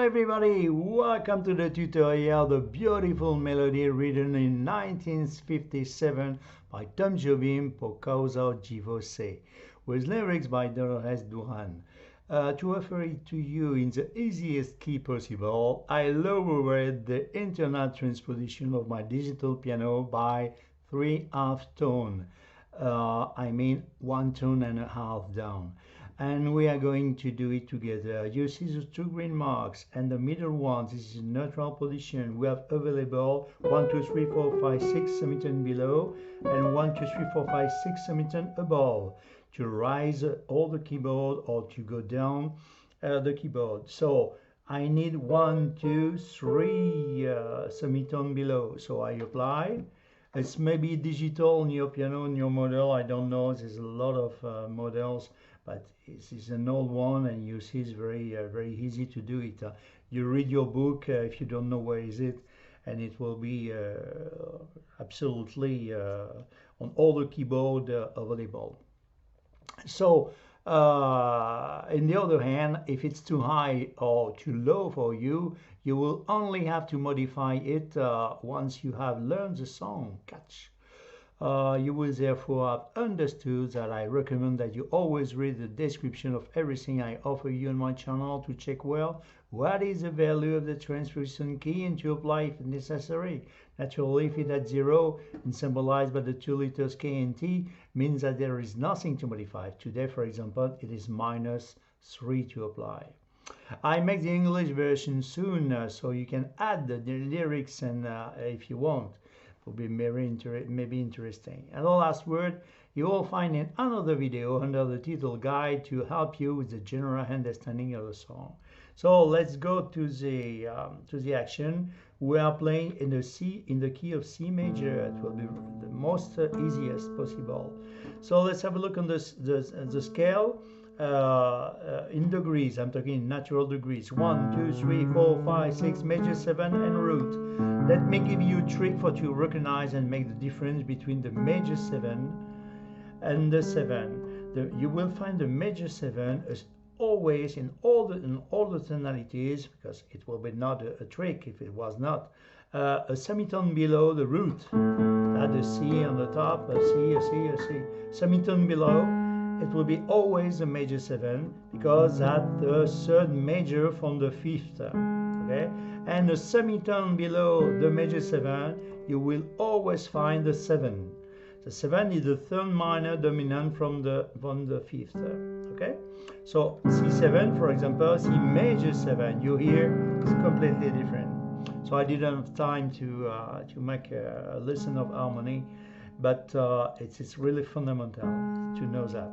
everybody, welcome to the tutorial, the beautiful melody written in 1957 by Tom Jobim for CAUSA De VOCê, with lyrics by Dolores Duran. To offer it to you in the easiest key possible, I lowered the internal transposition of my digital piano by 3/2 tone. I mean 1.5 tones down. And we are going to do it together. You see the two green marks and the middle one. This is neutral position. We have available 1 2 3 4 5 6 semitones below and 1 2 3 4 5 6 semitones above to rise all the keyboard or to go down the keyboard. So I need 1 2 3 semitones below, so I apply. It's maybe digital in your piano, in your model, I don't know. There's a lot of models, but this is an old one, and you see it's very easy to do it. You read your book if you don't know where is it, and it will be absolutely on all the keyboard available. So in the other hand, if it's too high or too low for you, you will only have to modify it once you have learned the song. Catch. You will therefore have understood that I recommend that you always read the description of everything I offer you on my channel to check well what is the value of the transposition key and to apply if necessary. Naturally, if it at 0 and symbolized by the two letters K and T means that there is nothing to modify. Today, for example, it is -3 to apply. I make the English version soon, so you can add the lyrics and if you want. Will be maybe interesting. And the last word you will find in another video under the title guide to help you with the general understanding of the song. So let's go to the action. We are playing in the key of C major. It will be the most easiest possible. So let's have a look on the scale. In degrees, I'm talking in natural degrees. 1 2 3 4 5 6 major 7 and root. Let me give you a trick for to recognize and make the difference between the major 7 and the 7. You will find the major 7 as always in all the tonalities, because it will be not a trick if it was not. A semitone below the root. The C on the top, a C, a C, a C. Semitone below. It will be always a major 7 because that's the third major from the fifth. Okay, and a semitone below the major 7, you will always find the 7. The 7 is the third minor dominant from the fifth. Okay, so C7, for example, C major 7, you hear is completely different. So I didn't have time to make a lesson of harmony, but it's really fundamental to know that.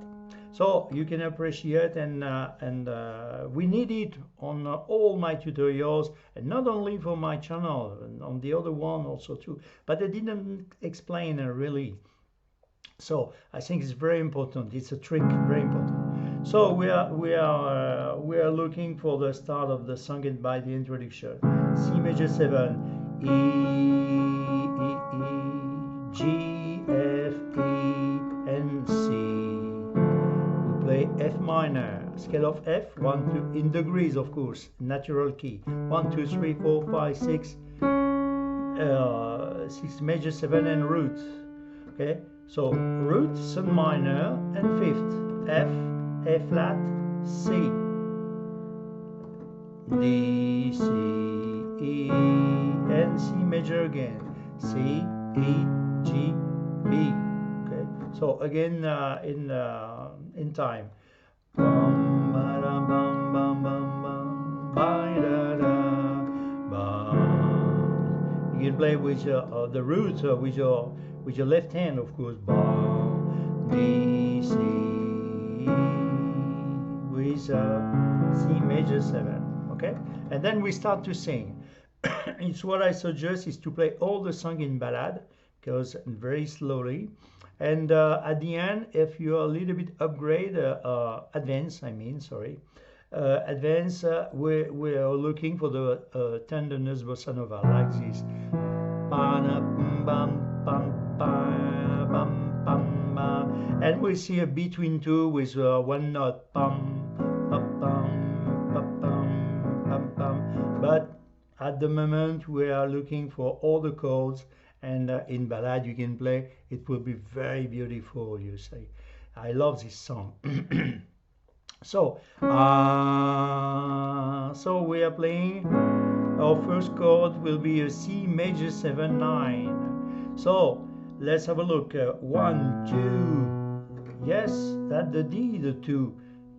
So you can appreciate, and we need it on all my tutorials, and not only for my channel, and on the other one also too. But I didn't explain really. So I think it's very important. It's a trick, very important. So we are looking for the start of the song by the introduction. C major 7, E E E, G F E and C. F minor, scale of F, 1 2 in degrees, of course, natural key. 1 2 3 4 5 6 6 major 7 and root. Okay, so root, third minor and fifth. F, A flat, C, D, C, E and C major again. C, E, G, B. Okay, so again in time. Bum, ba, da, bum, bum, bum, bum, ba, da, da, bum. You can play with the root with your left hand, of course. Bum, D, C, with C major 7. Okay, and then we start to sing. It's what I suggest is to play all the song in ballad, because very slowly. And at the end, if you're a little bit advanced, we are looking for the tenderness bossa nova, like this. And we see a between two with one note. at the moment we are looking for all the chords, and in ballad you can play. It will be very beautiful, you say. I love this song. So we are playing. Our first chord will be a C major 7 9. So let's have a look. 1 2. Yes, that's the D, the 2.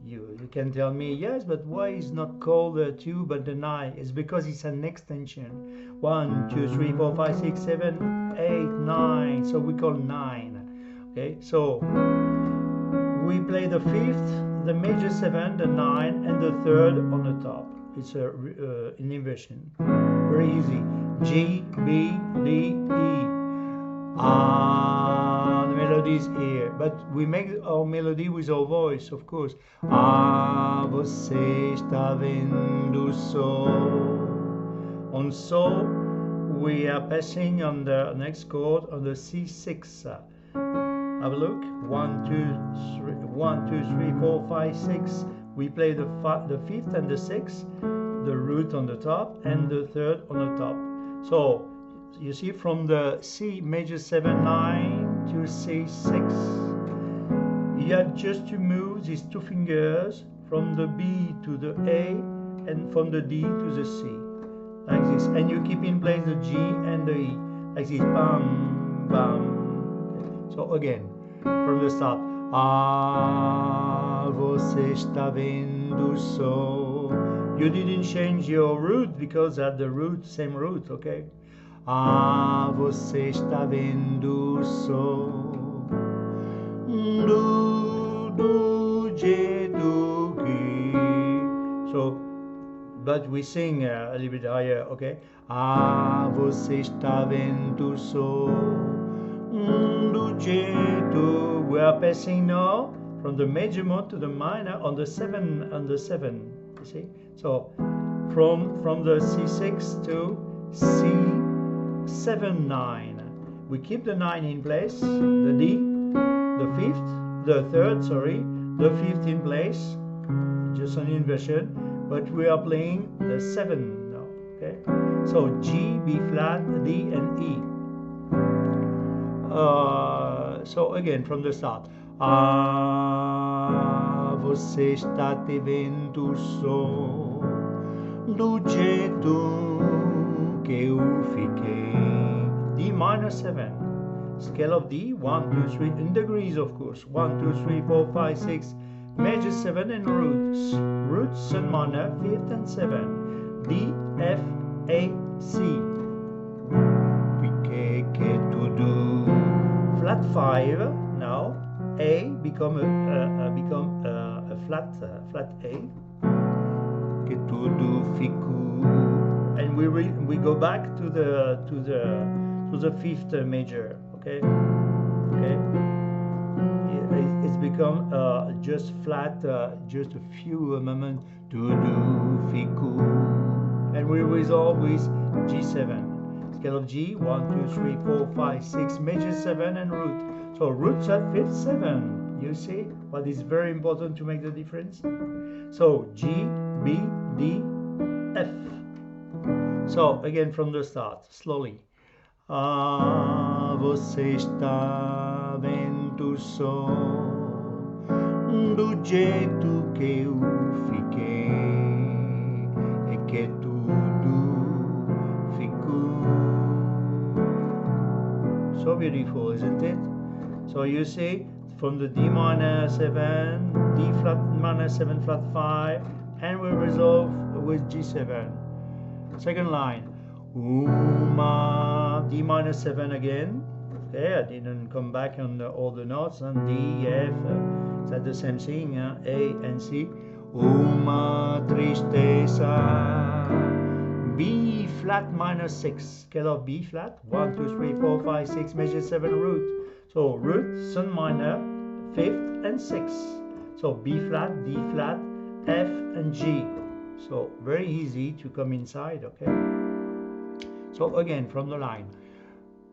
You can tell me, yes, but why is not called the 2 but the 9? It's because it's an extension. 1 2 3 4 5 6 7 8 9. So we call 9. Okay, so we play the 5th, the major 7, the 9, and the 3rd on the top. It's an inversion. Very easy. G, B, D, E. The melody is here, but we make our melody with our voice, of course. Você está vendo sol. On sol, we are passing on the next chord on the C6. Have a look. 1 2 3 1 2 3 4 5 6. We play the 5th and the 6th, the root on the top, and the 3rd on the top. So you see, from the C major 7 9 to C6, you have just to move these 2 fingers from the B to the A and from the D to the C, like this, and you keep in place the G and the E, like this. Bam bam. So again, from the start. Você está vendo sol. You didn't change your root because at the root, same root, okay? Você está vendo sol. Do jeito que. So, but we sing a little bit higher, okay? Você está vendo sol. Do jeito. We are passing now from the major mode to the minor on the 7, you see. So from the C6 to C7 9, we keep the 9 in place, the D, the 5th in place, just an inversion, but we are playing the 7 now, okay? So G, B flat, D, and E. So again, from the start. Você está te vendo sol. Do jeito que eu fiquei. D minor 7. Scale of D, 1 2 3 in degrees, of course. 1 2 3 4 5 6. Major 7 and roots. Roots and minor 5th and 7. D, F, A, C. Fiquei que tudo. Flat 5 now. A become a flat A. Que tudo ficou. And we go back to the 5th major. Okay. It's become just flat, just a few moments. Tudo ficou. And we resolve with G7. Scale of G, 1 2 3 4 5 6, major 7 and root. So roots at 5th 7. You see what is very important to make the difference? So G, B, D, F. So again from the start, slowly. Você está vendo sol. Do jeito que eu fiquei. É que tudo ficou. So beautiful, isn't it? So you see, from the D minor 7, D flat minor 7 flat 5, and we resolve with G7. Second line, D minor 7 again. Okay, I didn't come back on all the notes, and D, F, that's the same thing, A and C. Uma tristeza. B flat minor 6, scale of B flat, 1 2 3 4 5 6, major 7 root. So root, sun minor, 5th and 6th. So B flat, D flat, F and G. So very easy to come inside, okay? So again from the line.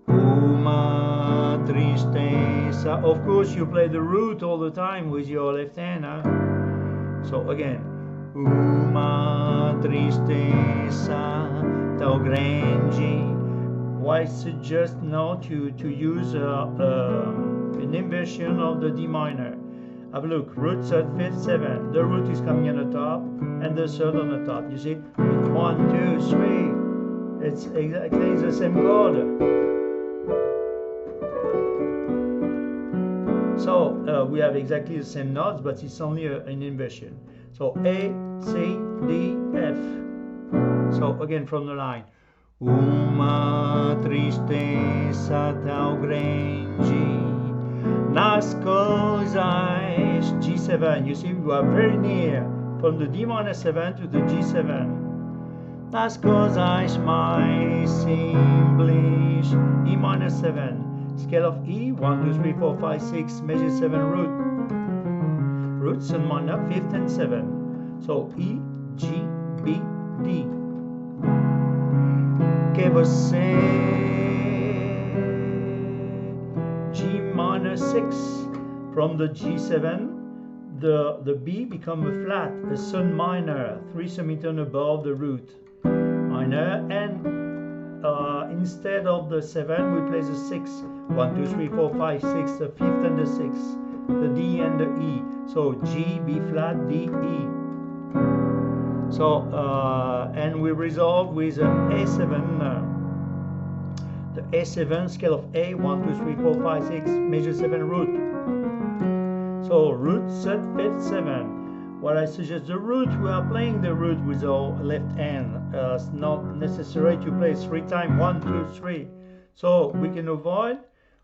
Uma tristeza. Of course you play the root all the time with your left hand. So again. Uma tristeza Tau grande. Why suggest now to use an inversion of the D minor? Have a look, root, third, fifth, seven. The root is coming on the top and the third on the top. You see, 1, 2, 3. It's exactly the same chord. So we have exactly the same notes, but it's only an inversion. So A, C, D, F. So again from the line. Uma tristeza tão grande nas coisas G7. You see, we are very near from the D minor 7 to the G7. Nas coisas mais simples, E minor 7. Scale of E, 1, 2, 3, 4, 5, 6, major 7 root. Roots and minor, 5th and 7. So E, G, B, D. Que você, G minor 6. From the G7, the B become a flat, a sun minor, 3 semitone above the root. Minor, and instead of the 7, we play the 6. 1, 2, 3, 4, 5, 6, the 5th and the 6th, the D and the E. So G, B flat, D, E. So, and we resolve with A7, the A7 scale of A, 1, 2, 3, 4, 5, 6, major 7 root. So root, third, fifth, 7. What I suggest, the root, we are playing the root with our left hand. It's not necessary to play 3 times, 1, 2, 3. So we can avoid,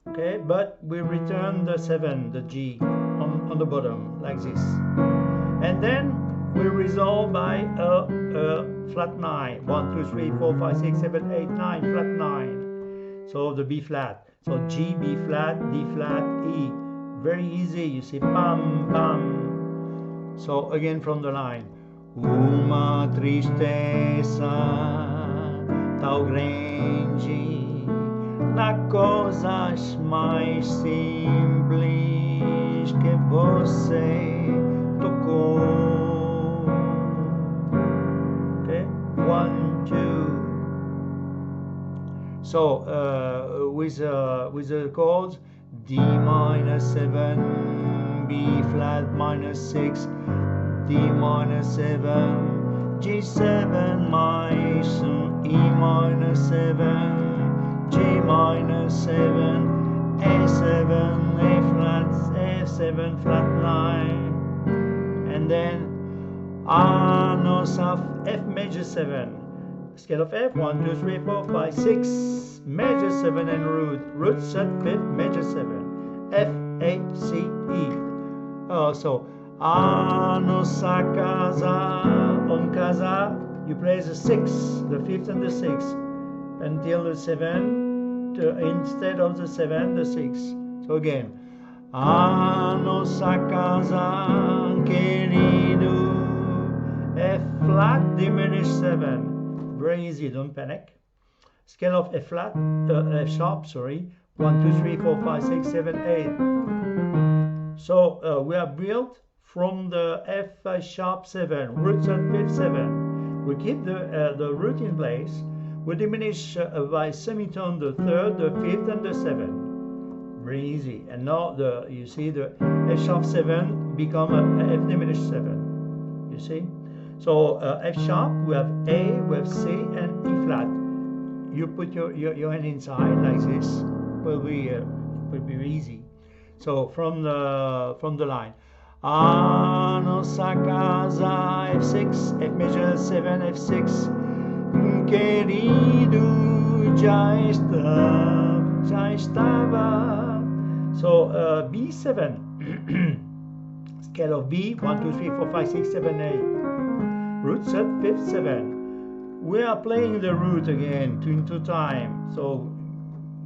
okay, but we return the 7, the G, on the bottom, like this. And then we resolve by a flat 9. 1, 2, 3, 4, 5, 6, 7, 8, 9, flat 9. So the B flat. So G, B flat, D flat, E. Very easy, you see, bam, bam. So again from the line. Uma tristeza tão grande nas coisas mais simples que você tocou. Okay, 1, 2. So with the chords D minor 7, B flat minor 6, D minor 7, G7 mais E minor 7, G minor 7, A7, A flat, F7 flat 9, and then A nossa F major 7, scale of F, 1, 2, 3, 4, 5, 6, major 7 and root 3rd, 5th, major 7, F, A, C, E. So a nossa casa, on casa, you play the 6, the 5th and the 6th, until the 7, instead of the 7, the 6. So again, a nossa casa, querido, F flat, diminished 7. Very easy, don't panic. Scale of F flat, F sharp, sorry, 1, 2, 3, 4, 5, 6, 7, 8. So we are built from the F sharp 7, root 3rd, 5th, 7. We keep the root in place. We diminish by semitone the 3rd, the 5th, and the 7th. Very easy. And now you see the F sharp 7 become a F diminished 7. You see? So F sharp, we have A, we have C, and E flat. You put your hand inside like this. Will be easy. So from the line, a nossa casa, F6, F major 7, F6, querido, já estava. So B7, scale of B, 1, 2, 3, 4, 5, 6, 7, 8. Root 3rd, 5th, 7. We are playing the root again into time, so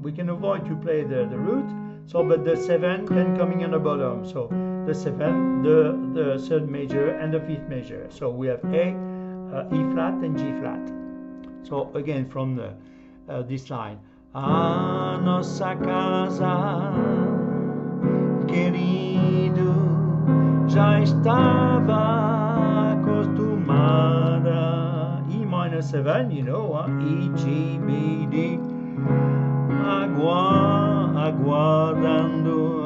we can avoid to play the root. So, but the 7 can coming on the bottom. So the 7, the 3rd major and the 5th major. So we have A, E flat and G flat. So again from this line, a nossa casa, querido, já estava acostumada, E minor minor 7, you know, E, G, B, D. Aguardando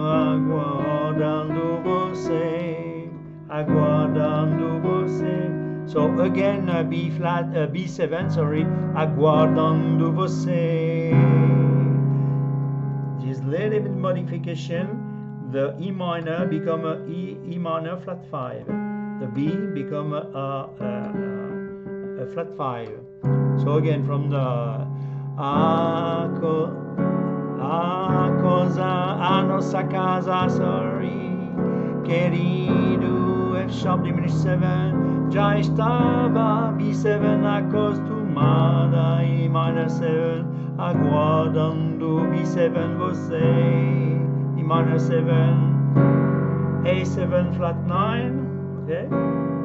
você, aguardando você. So again, B flat, B7, sorry, aguardando você. This little bit modification, the E minor become a E minor flat 5. The B become a flat 5. So again, from the a nossa casa, sorry, querido, F sharp diminished 7, já estava B7 acostumada, E minor 7, aguardando B7 você, E minor 7, A7 flat 9, okay,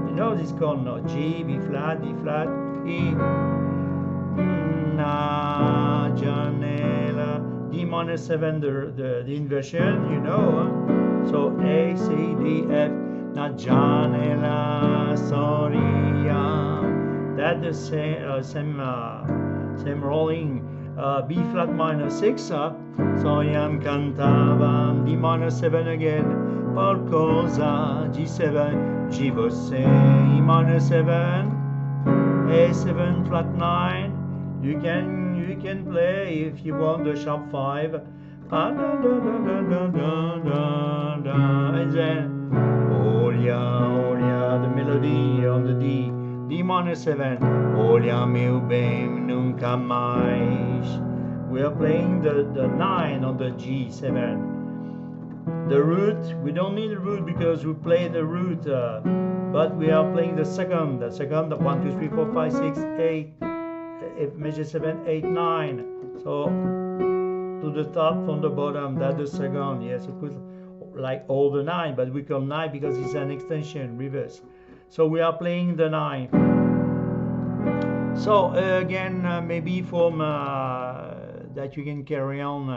you know this chord now, G, B flat, D flat, E, na janela, D minor 7, the inversion, you know, so A, C, D, F, na janela, soria, that's the same rolling, B flat minor 6, soiam cantavam, D minor 7 again, qualcosa, G7, G você, E minor 7, A7 flat 9, you can play if you want the sharp 5, and then olha, the melody on the D, D minor 7, olha meu bem, nunca mais. We are playing the 9 on the G7. The root, we don't need the root because we play the root, but we are playing the second, 1, 2, 3, 4, 5, 6, 8, F major 7, 8, 9. So to the top from the bottom, that's the second. Yes, of course, like all the 9, but we call 9 because it's an extension, reverse. So we are playing the 9. So again, maybe from that you can carry on.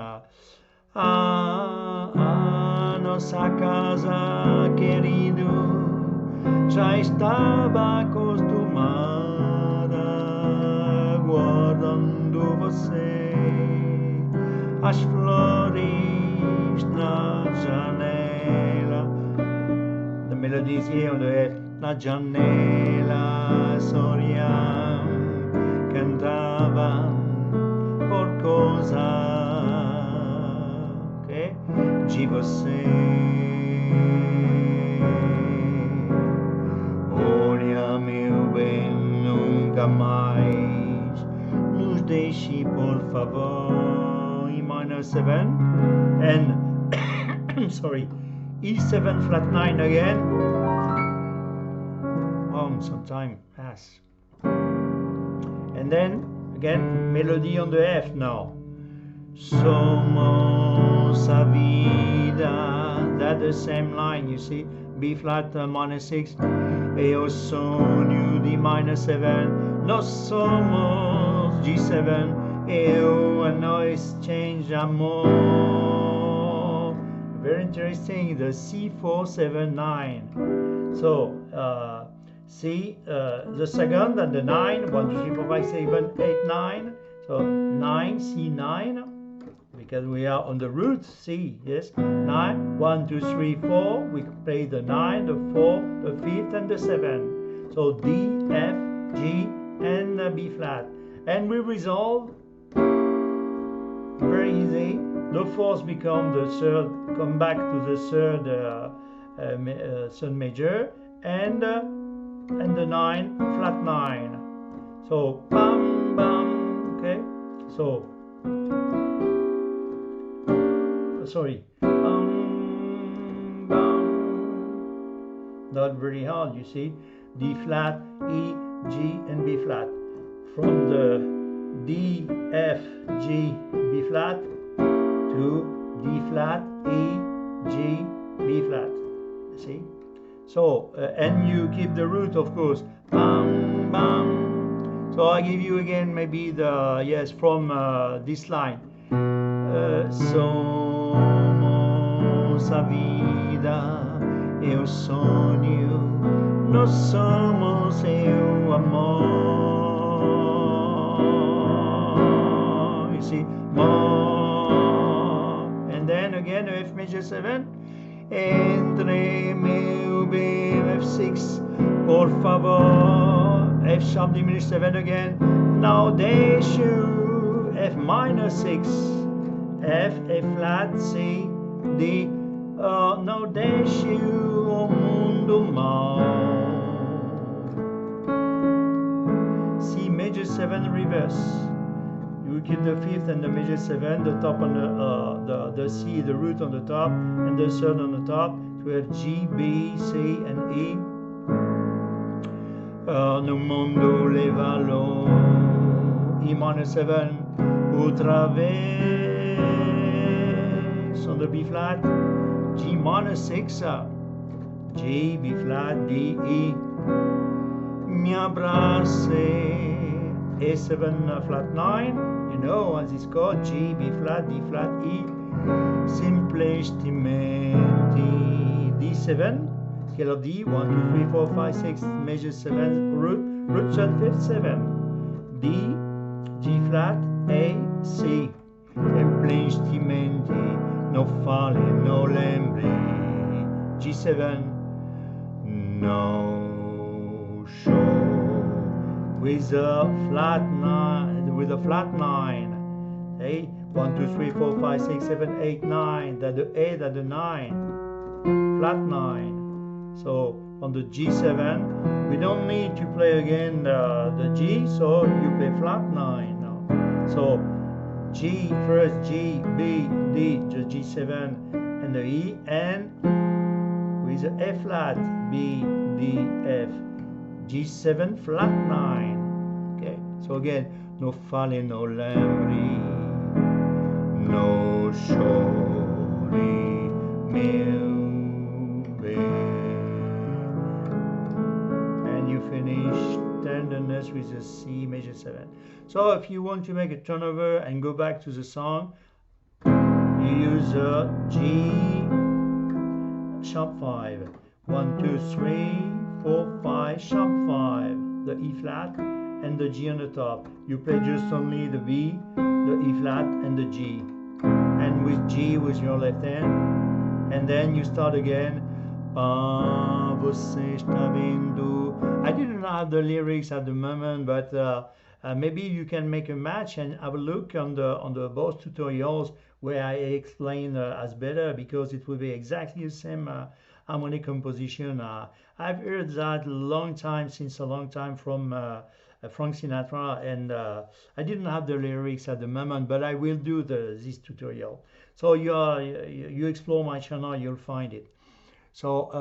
A nossa casa, querido, já estava acostumada, guardando você, as flores na janela. The melody is here on the F. Na janela soriam, cantavam por cosa, okay? De você. Olha meu bem, nunca mais nos deixe, por favor. E minor 7 and sorry, E7 flat 9 again. Some time pass, and then again melody on the F now. Somos a vida, that's the same line, you see, B flat minor 6, eu sonho, D minor 7, nós somos, G7, eu a nós change amor. Very interesting, the C4, 7, 9. So C, the second and the 9, 1, 2, 3, 4, 5, 7, 8, 9. So 9, C9, because we are on the root C, yes. 9, 1, 2, 3, 4. We play the 9, the 4, the 5th, and the 7. So D, F, G, and B flat. And we resolve very easy. The 4th become the third, come back to the third major, and the 9 flat 9. So bam bam, okay. So sorry, bam bam. Not very hard, you see. D flat, E, G, and B flat. From the D, F, G, B flat to D flat, E, G, B flat. See? So, and you keep the root, of course. Bam, bam. So I give you again maybe the, yes, from this line. Somos a vida, eu sonho, nós somos eu amor. 7. Entre meu bem, F6, por favor. F sharp diminished 7 again. Now deixo F minor 6. F, A flat, C, D. Now deixo o mundo mau. C major 7 reverse. You keep the fifth and the major 7, the top on the C, the root on the top, and the third on the top. To have G, B, C, and E. No mundo levalo. E minor 7. Outra vez on the B flat. G minor 6. G, B flat, D, E. Mi abbracci. A7 flat 9, you know, as it's called, G, B flat, D flat, E. Simplicity. D7, scale of D, 1, 2, 3, 4, 5, 6, major 7, root 3rd, 5th, 7. D, G flat, A, C. Simplicity, no fale, no lembri. G7, no show. With a flat 9, okay? 1, 2, 3, 4, 5, 6, 7, 8, 9. That the 8, that the 9, flat 9. So on the G7, we don't need to play again the G, so you play flat 9 now. So G first, G, B, D, the G7, and the E, and with the F flat, B, D, F. G7 flat 9. Okay, so again, no fale, no lembri, no shori, meu bem. And you finish tenderness with the C major 7. So if you want to make a turnover and go back to the song, you use a G sharp 5. 1, 2, 3, 4, 5, sharp 5, the E flat and the G on the top. You play just only the B, the E flat, and the G. And with G with your left hand. And then you start again. Você está vendo. I didn't have the lyrics at the moment, but maybe you can make a match and have a look on the both tutorials where I explain as better, because it will be exactly the same harmonic composition. I've heard that since a long time from Frank Sinatra, and I didn't have the lyrics at the moment, but I will do this tutorial. So you explore my channel, you'll find it. So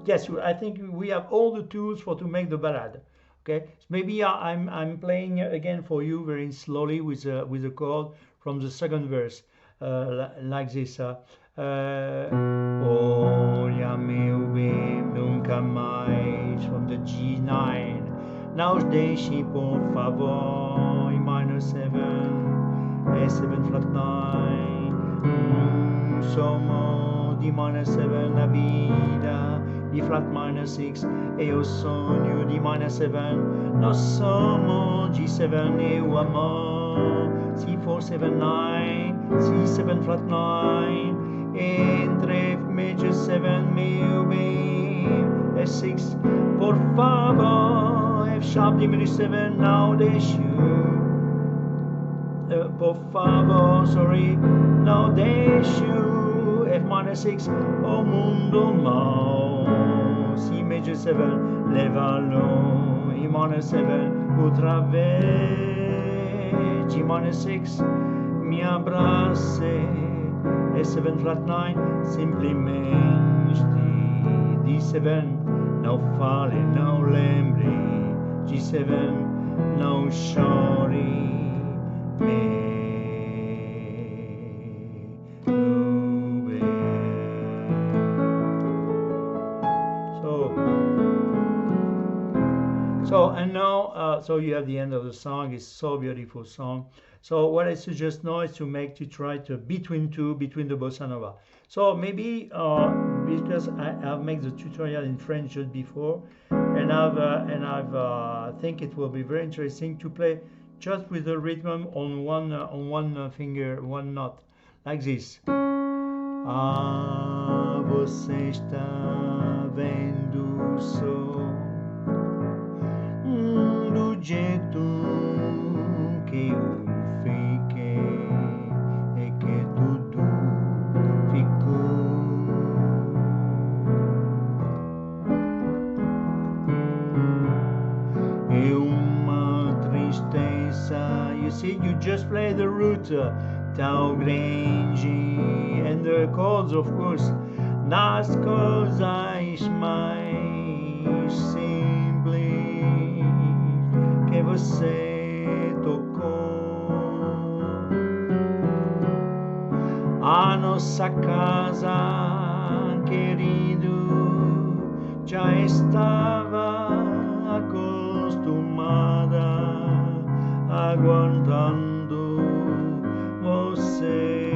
yes, I think we have all the tools to make the ballad. Okay, so maybe I'm playing again for you very slowly with the chord from the second verse, like this. Olha meu bem, nunca mais, from the G9. Não deixe, por favor, E minor 7, A7 flat 9. Somos D minor 7, la vida, B flat minor 6, e o sonho, D minor 7. Nós somos G7 e o amor, C4, 7, 9, C7 flat 9. Entre major 7, meu bem, F6, por favor, F sharp diminished 7, now deixo, por favor, sorry, now deixo, F minor 6, o mundo mau, C major 7, levalo, E minor 7, outra vez, G minor 6, mi abbracci, A7 flat 9, simplesmente D7, não fale, não lembre, G7, não chore, meu bem. So and now, so you have the end of the song. It's so beautiful song. So what I suggest now is to try to between the bossa nova. So maybe because I've made the tutorial in French just before, and I think it will be very interesting to play just with the rhythm on one finger, one note, like this. Ah, você está vendo só do jeito que eu fiquei e que tudo ficou. É uma tristeza. You see, you just play the root tão grande and the chords, of course, nas coisas mais simples que você tocou. A nossa casa, querido, já estava acostumada, aguardando você.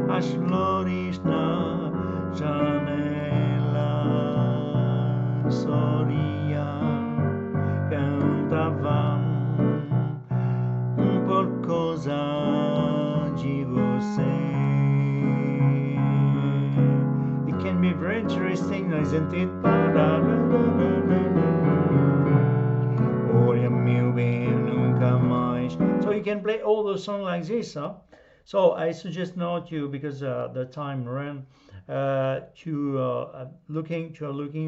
As flores na janela sorriam, cantavam por causa de você. It can be very interesting, isn't it? Olha meu bem, nunca mais. So you can play all the songs like this, huh? So I suggest now to, because the time ran, looking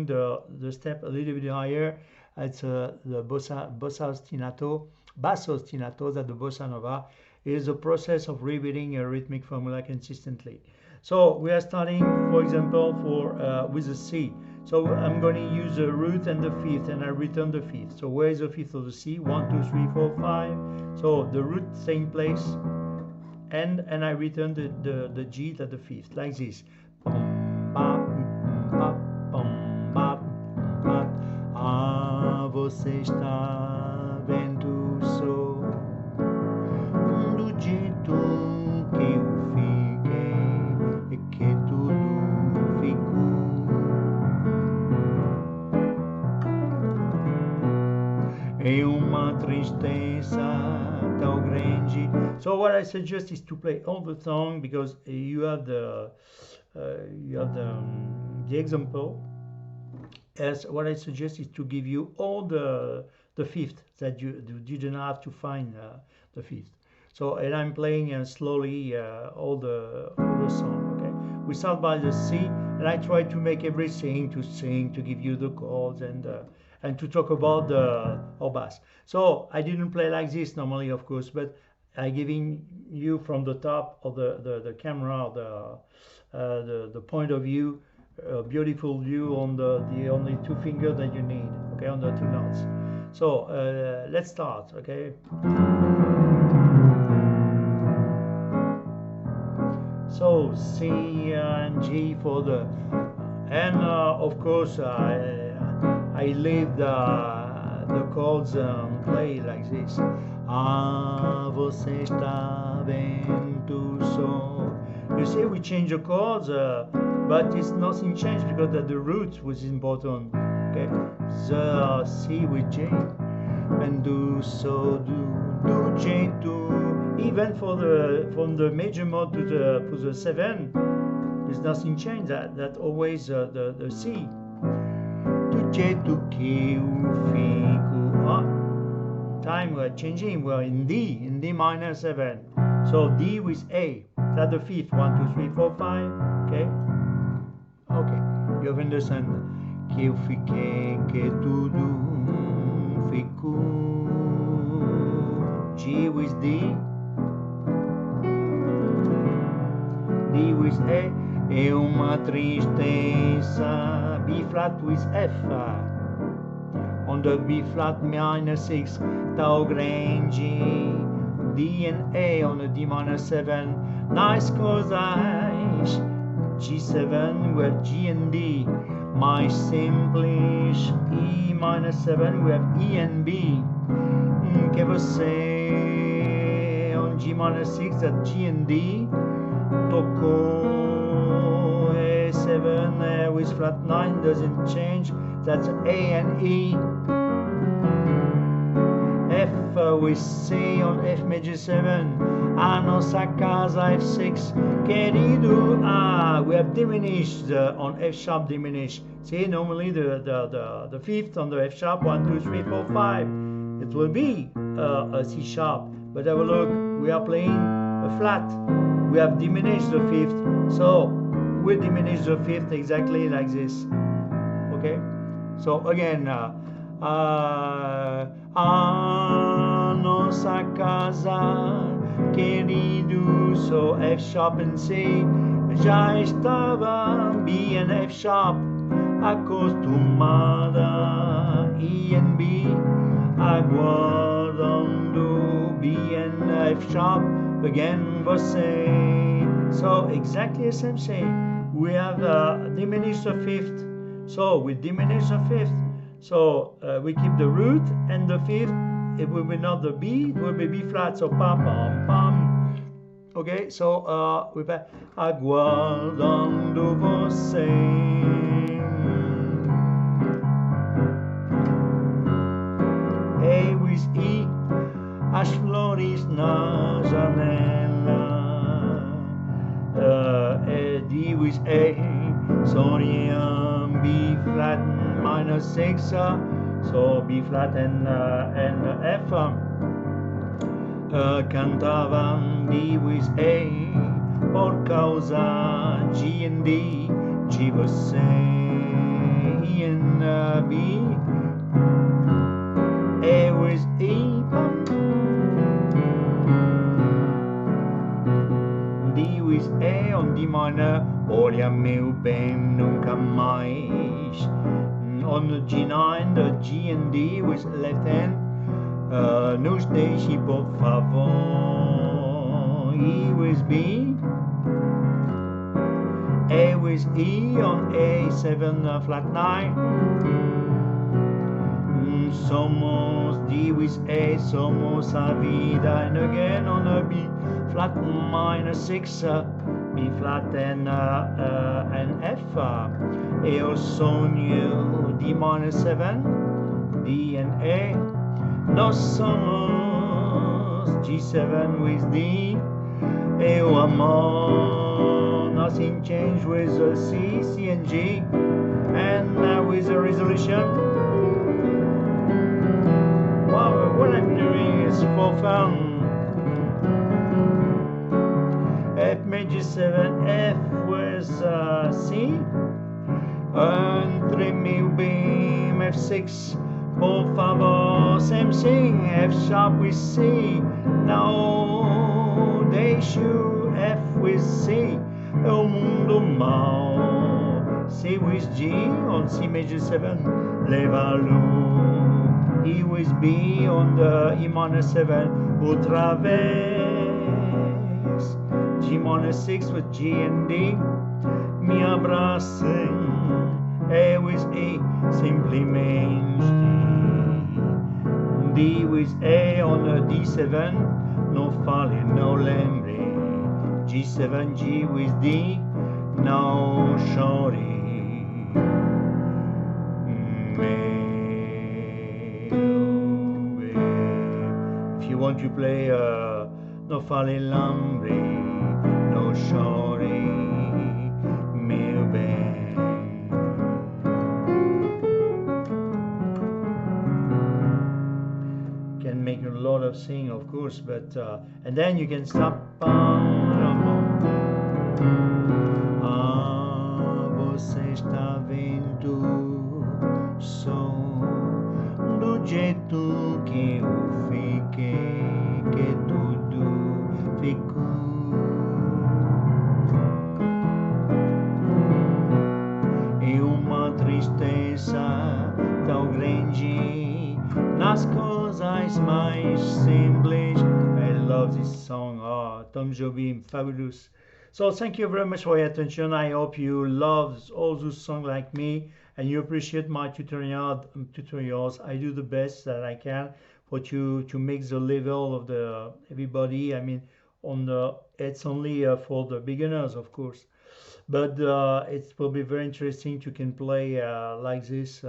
the step a little bit higher. It's the basso ostinato that the bossa nova is a process of repeating a rhythmic formula consistently. So we are starting, for example, with a C. So I'm going to use the root and the fifth, and I return the fifth. So where is the fifth of the C? 1, 2, 3, 4, 5. So the root same place, and I return the G at the fifth, like this. Ah, você está vendo só do jeito que eu fiquei e que tudo ficou. É uma tristeza tão grande. So what I suggest is to play all the song, because you have the example. As what I suggest is to give you all the fifth, that you didn't have to find the fifth. So, and I'm playing slowly all the song. Okay, we start by the C, and I try to make everything to sing, to give you the chords, and to talk about the bass. So I didn't play like this normally, of course, but I giving you from the top of the camera, the point of view, a beautiful view on the only two fingers that you need, okay, on the two notes. So let's start, okay. So C and G for the, and of course I leave the chords and play like this. Ah, você está vendo só. You see, we change the chords, but it's nothing changed because the root was important. Okay, the C with J, and do so do J do. Even from the major mode to the 7, there's nothing changed. That always the C. Do J do que fico. Time we're changing. We're in D minor 7. So D with A. That's the fifth. 1, 2, 3, 4, 5. Okay. Okay. You have understand. Que eu fiquei, que tudo ficou. G with D. D with A. É uma tristeza. B flat with F. On the B flat minor 6. Tão grande. D and A on the D minor 7. Nice coisas. G7 we have G and D. Mais simples. E minor 7 we have E and B. Que você on G minor 6 at G and D. Tocou A7 with flat 9 doesn't change. That's A and E. with C on F major 7, a nossa casa F6, querido. We have diminished on F sharp diminished. See, normally the fifth on the F sharp, 1, 2, 3, 4, 5, it will be a C sharp. But have a look, we are playing a flat. We have diminished the fifth, so we diminish the fifth exactly like this. Okay, so again, a nossa casa, querido. So F sharp and C, já estava B and F sharp, acostumada. E and B, aguardando. B and F sharp, again você. So exactly the same thing. We have diminished the fifth. So we diminish the fifth. So we keep the root and the fifth. It will be not the B, it will be B flat. So pam pam pam. Okay, so we have aguardando você. A with E, as flores na janela. D with A, sorriam. B flat minor 6, so B flat and F. Cantavam D with A, por causa G and D, G você. E and B, A with E, D with A on D minor. Olha meu bem, nunca mais. On the G9, the G and D with left hand. Nos deixe por favor. E with B, A with E on A7 flat 9. Somos D with A, somos a vida. And again on a B flat minor 6, B flat and F. Eu sonho D minor 7, D and A. Nós somos G7 with D. Eu amor, nothing changed with C, C and G. And with the resolution. Wow, what I'm doing is for fun. F major 7, F with C. Entre meu bem, F6, por favor, same thing. F sharp with C. Não deixo F with C. É o mundo mau. C with G on C major 7, leva-lo. E with B on the E minor 7, outra vez. G minor 6 with G and D, me abracem. A with E, simplesmente. D with A on the D7, não fale, não lembre. G7, G with D, não chore. If you want to play não fale lambre, não chore, meu bem. Can make a lot of sing, of course, but and then you can stop. Você está vendo só do jeito que eu fiquei, que tudo ficou. E uma tristeza tão grande nas coisas mais simples. I love this song. Tom Jobim, fabulous. So thank you very much for your attention. I hope you love all those songs like me and you appreciate my tutorials. I do the best that I can for you to make the level of the everybody. I mean, it's only for the beginners, of course, but it will be very interesting. You can play like this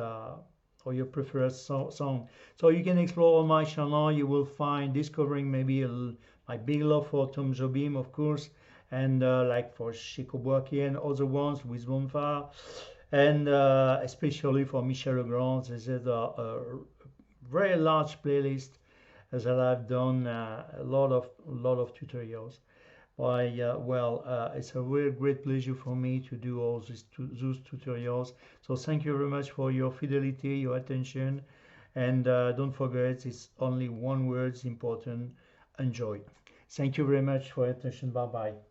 or your preferred song. So you can explore on my channel. You will find discovering maybe my big love for Tom Jobim, of course, and like for Chico Buarque and other ones with Bonfire, and especially for Michel Legrand. This is a very large playlist as I've done a lot of tutorials. It's a real great pleasure for me to do all those tutorials. So thank you very much for your fidelity, your attention, and don't forget, it's only one word is important: enjoy. Thank you very much for your attention. Bye bye.